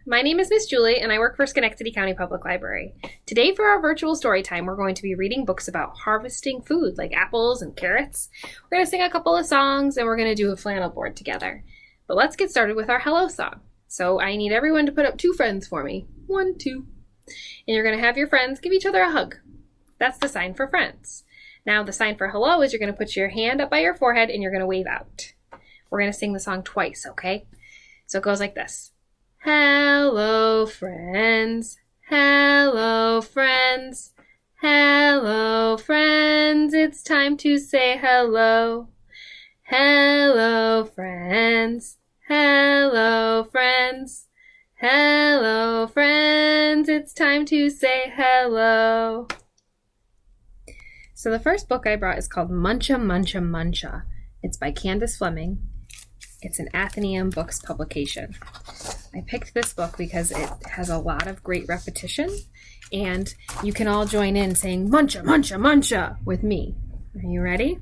My name is Miss Julie, and I work for Schenectady County Public Library. Today for our virtual story time, we're going to be reading books about harvesting food, like apples and carrots. We're going to sing a couple of songs, and we're going to do a flannel board together. But let's get started with our hello song. So I need everyone to put up 2 friends for me. 1, 2. And you're going to have your friends give each other a hug. That's the sign for friends. Now the sign for hello is you're going to put your hand up by your forehead, and you're going to wave out. We're going to sing the song twice, okay? So it goes like this. Hello, friends. Hello, friends. Hello, friends. It's time to say hello. Hello, friends. Hello, friends. Hello, friends. It's time to say hello. So the first book I brought is called Muncha Muncha Muncha. It's by Candace Fleming. It's an Athenaeum Books publication. I picked this book because it has a lot of great repetition, and you can all join in saying Muncha Muncha Muncha with me. Are you ready?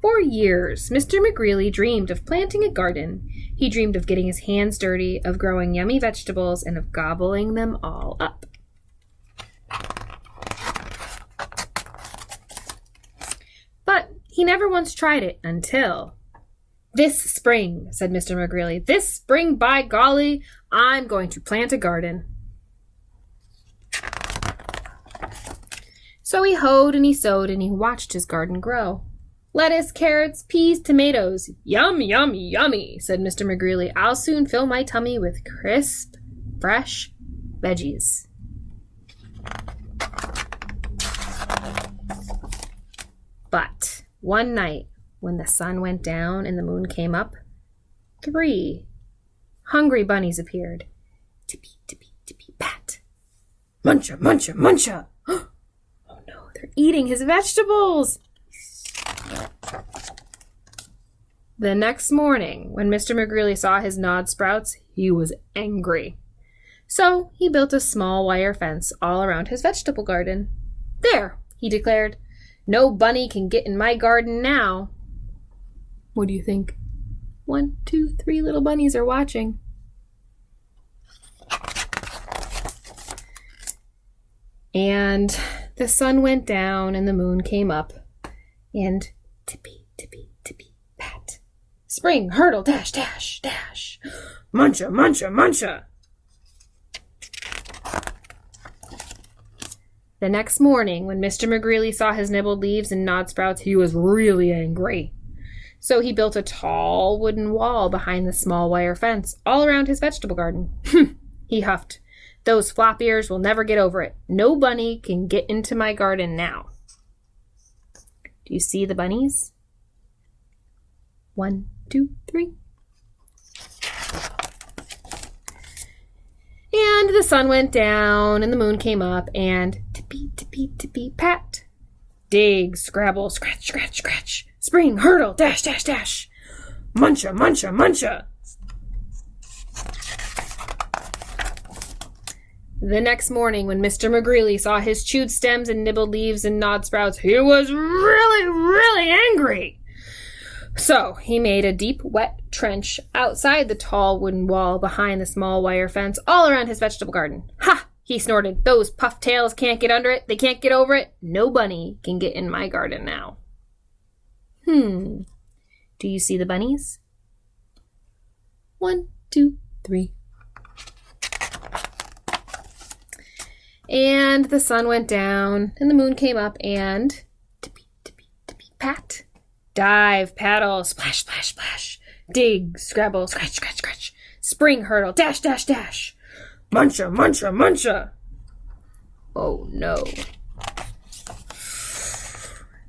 For years, Mr. McGreely dreamed of planting a garden. He dreamed of getting his hands dirty, of growing yummy vegetables, and of gobbling them all up. But he never once tried it until... This spring, said Mr. McGreely, this spring, by golly, I'm going to plant a garden. So he hoed and he sowed and he watched his garden grow. Lettuce, carrots, peas, tomatoes. Yum, yummy, yummy, said Mr. McGreely. I'll soon fill my tummy with crisp, fresh veggies. But one night, when the sun went down and the moon came up, 3 hungry bunnies appeared. Tippy, tippy, tippy, pat. Muncha, muncha, muncha. Oh no, they're eating his vegetables. The next morning, when Mr. McGreely saw his gnawed sprouts, he was angry. So he built a small wire fence all around his vegetable garden. There, he declared. No bunny can get in my garden now. What do you think? 1, 2, 3 little bunnies are watching. And the sun went down and the moon came up. And tippy, tippy, tippy, pat. Spring, hurdle, dash, dash, dash. Muncha, muncha, muncha. The next morning, when Mr. McGreely saw his nibbled leaves and gnawed sprouts, he was really angry. So he built a tall wooden wall behind the small wire fence all around his vegetable garden. He huffed. Those flop ears will never get over it. No bunny can get into my garden now. Do you see the bunnies? 1, 2, 3. And the sun went down and the moon came up and tippy, tippy, tippy, pat. Dig, scrabble, scratch, scratch, scratch. Spring, hurdle, dash, dash, dash. Muncha, muncha, muncha. The next morning, when Mr. McGreely saw his chewed stems and nibbled leaves and gnawed sprouts, he was really, really angry. So he made a deep, wet trench outside the tall wooden wall behind the small wire fence all around his vegetable garden. Ha! He snorted. Those puffed tails can't get under it. They can't get over it. No bunny can get in my garden now. Do you see the bunnies? 1, 2, 3. And the sun went down and the moon came up and tippy, tippy, tippy, pat. Dive, paddle, splash, splash, splash. Dig, scrabble, scratch, scratch, scratch. Spring, hurdle, dash, dash, dash. Muncha, muncha, muncha. Oh no.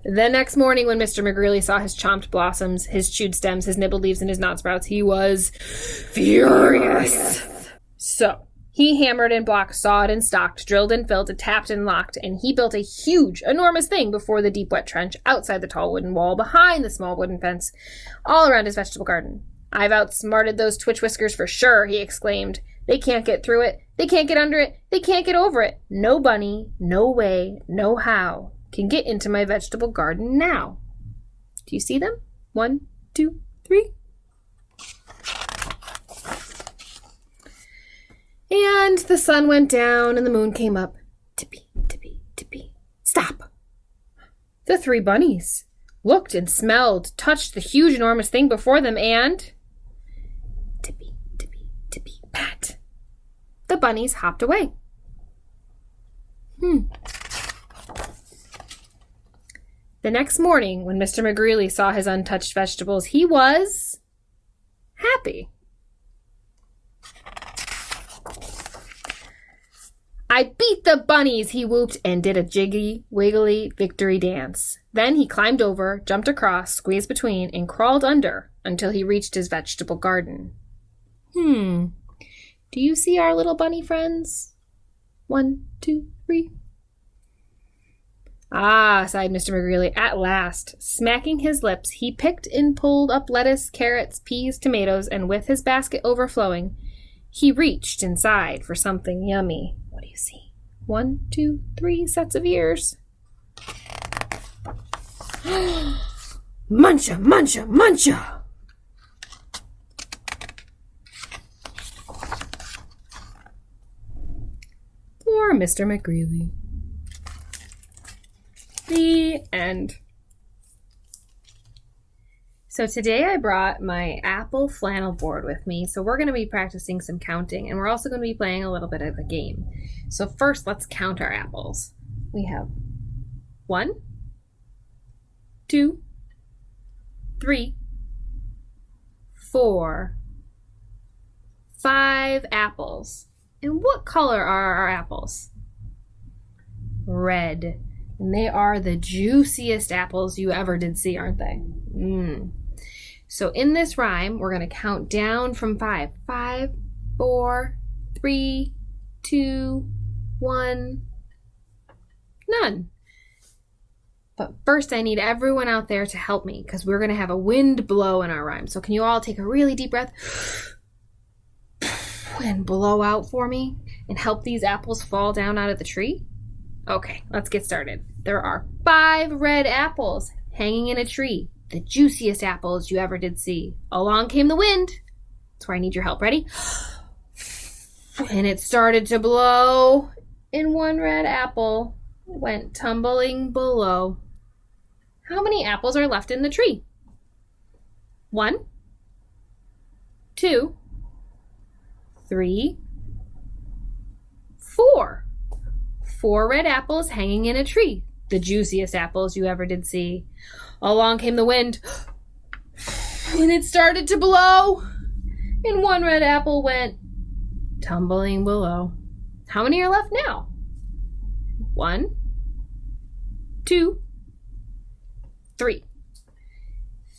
The next morning, when Mr. McGreely saw his chomped blossoms, his chewed stems, his nibbled leaves, and his gnawed sprouts, he was furious. So he hammered and blocked, sawed and stalked, drilled and filled, tapped and locked, and he built a huge, enormous thing before the deep, wet trench, outside the tall wooden wall, behind the small wooden fence, all around his vegetable garden. I've outsmarted those twitch whiskers for sure, he exclaimed. They can't get through it. They can't get under it. They can't get over it. No bunny, no way, no how can get into my vegetable garden now. Do you see them? 1, 2, 3. And the sun went down and the moon came up. Tippy, tippy, tippy. Stop! The three bunnies looked and smelled, touched the huge, enormous thing before them, and tippy, tippy, tippy, pat. The bunnies hopped away. The next morning, when Mr. McGreely saw his untouched vegetables, he was happy. I beat the bunnies, he whooped, and did a jiggy, wiggly victory dance. Then he climbed over, jumped across, squeezed between, and crawled under until he reached his vegetable garden. Do you see our little bunny friends? 1, 2, 3. Ah, sighed Mr. McGreely, at last. Smacking his lips, he picked and pulled up lettuce, carrots, peas, tomatoes, and with his basket overflowing, he reached inside for something yummy. What do you see? 1, 2, 3 sets of ears. Muncha, muncha, muncha! Poor Mr. McGreely. The end. So today I brought my apple flannel board with me. So we're going to be practicing some counting, and we're also going to be playing a little bit of a game. So first, let's count our apples. We have 1, 2, 3, 4, 5 apples. And what color are our apples? Red. And they are the juiciest apples you ever did see, aren't they? So in this rhyme, we're going to count down from 5. 5, 4, 3, 2, 1, none. But first, I need everyone out there to help me because we're going to have a wind blow in our rhyme. So can you all take a really deep breath and blow out for me and help these apples fall down out of the tree? Okay, let's get started. There are 5 red apples hanging in a tree, the juiciest apples you ever did see. Along came the wind. That's where I need your help. Ready? And it started to blow, and one red apple went tumbling below. How many apples are left in the tree? 1, 2, 3, 4. 4 red apples hanging in a tree, the juiciest apples you ever did see. Along came the wind, and it started to blow, and one red apple went tumbling below. How many are left now? 1, 2, 3.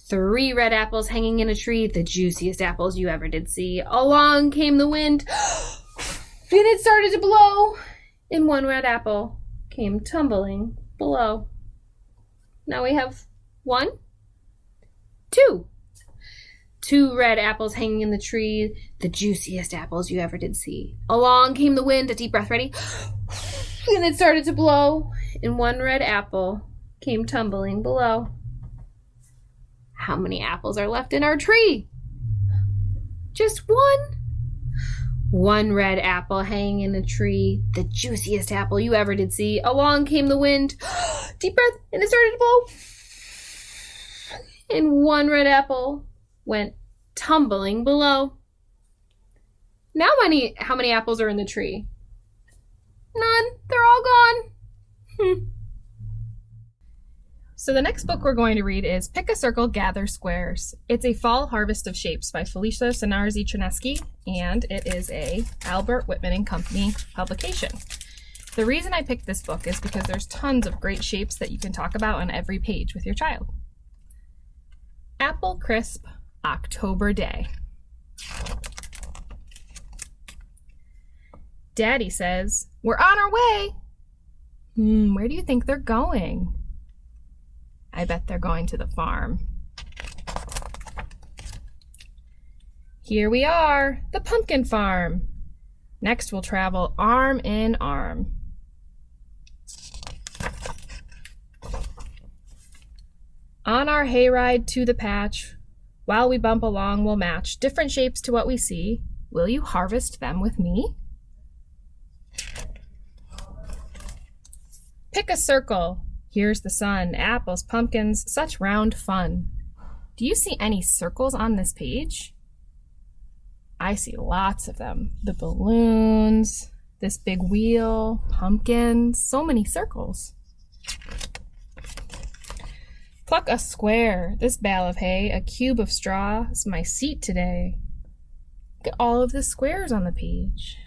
3 red apples hanging in a tree, the juiciest apples you ever did see. Along came the wind, and it started to blow, and one red apple came tumbling below. Now we have 1, 2. 2 red apples hanging in the tree, the juiciest apples you ever did see. Along came the wind, a deep breath, ready? And it started to blow, and one red apple came tumbling below. How many apples are left in our tree? Just 1. 1 red apple hanging in the tree, the juiciest apple you ever did see. Along came the wind, deep breath, and it started to blow. And one red apple went tumbling below. Now how many apples are in the tree? None. They're all gone. So the next book we're going to read is Pick a Circle, Gather Squares. It's a Fall Harvest of Shapes by Felicia Sanarzi-Trineski, and it is a Albert Whitman and Company publication. The reason I picked this book is because there's tons of great shapes that you can talk about on every page with your child. Apple Crisp, October Day. Daddy says, "We're on our way." Where do you think they're going? I bet they're going to the farm. Here we are, the pumpkin farm. Next we'll travel arm in arm. On our hayride to the patch, while we bump along we'll match different shapes to what we see. Will you harvest them with me? Pick a circle. Here's the sun, apples, pumpkins, such round fun. Do you see any circles on this page? I see lots of them. The balloons, this big wheel, pumpkins, so many circles. Pluck a square, this bale of hay, a cube of straw is my seat today. Look at all of the squares on the page.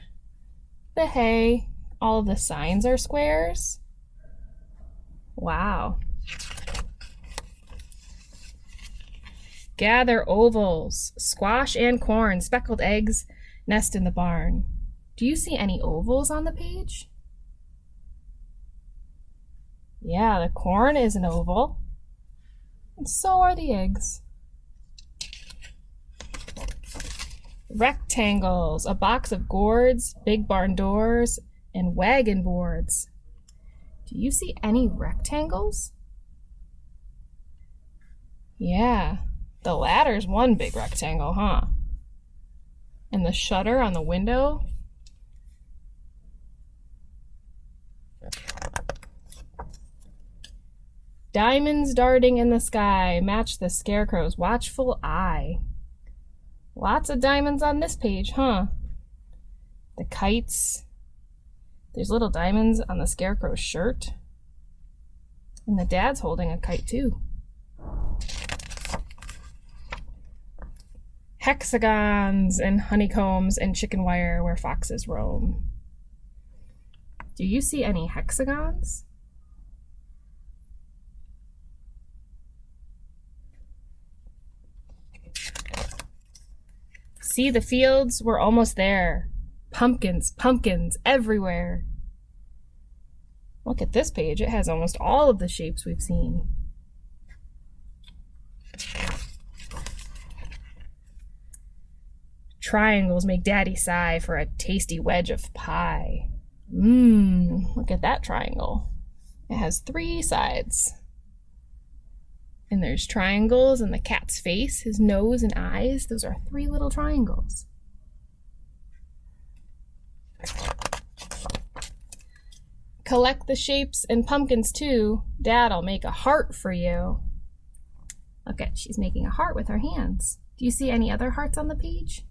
The hay, all of the signs are squares. Wow. Gather ovals, squash and corn, speckled eggs nest in the barn. Do you see any ovals on the page? Yeah, the corn is an oval, and so are the eggs. Rectangles, a box of gourds, big barn doors, and wagon boards. Do you see any rectangles? Yeah, the ladder's one big rectangle, huh? And the shutter on the window? Diamonds darting in the sky match the scarecrow's watchful eye. Lots of diamonds on this page, huh? The kites. There's little diamonds on the scarecrow's shirt. And the dad's holding a kite too. Hexagons and honeycombs and chicken wire where foxes roam. Do you see any hexagons? See the fields? We're almost there. Pumpkins, pumpkins everywhere. Look at this page. It has almost all of the shapes we've seen. Triangles make Daddy sigh for a tasty wedge of pie. Look at that triangle. It has 3 sides. And there's triangles in the cat's face, his nose and eyes. Those are 3 little triangles. Collect the shapes and pumpkins too. Dad'll make a heart for you. Look at, she's making a heart with her hands. Do you see any other hearts on the page?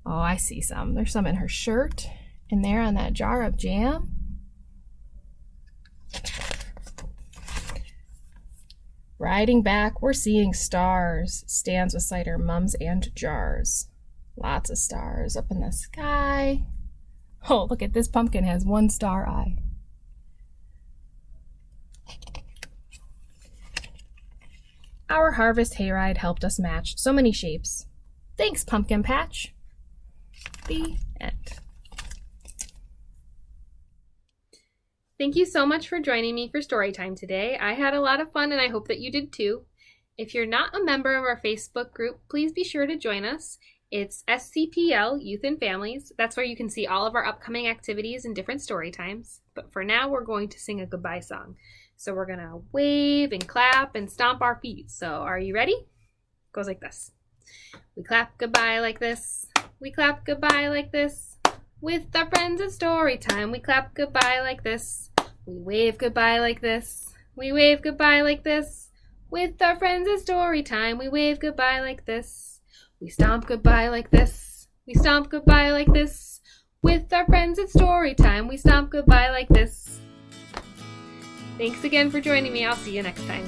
Oh, I see some. There's some in her shirt and there on that jar of jam. Riding back, we're seeing stars. Stands beside her mums and jars. Lots of stars up in the sky. Oh, look at this pumpkin has 1 star eye. Our harvest hayride helped us match so many shapes. Thanks, Pumpkin Patch. The end. Thank you so much for joining me for story time today. I had a lot of fun and I hope that you did too. If you're not a member of our Facebook group, please be sure to join us. It's SCPL Youth and Families. That's where you can see all of our upcoming activities and different story times. But for now, we're going to sing a goodbye song. So we're going to wave and clap and stomp our feet. So are you ready? It goes like this. We clap goodbye like this. We clap goodbye like this. With our friends at story time, we clap goodbye like this. We wave goodbye like this. We wave goodbye like this. With our friends at story time, we wave goodbye like this. We stomp goodbye like this. We stomp goodbye like this. With our friends at story time, we stomp goodbye like this. Thanks again for joining me. I'll see you next time.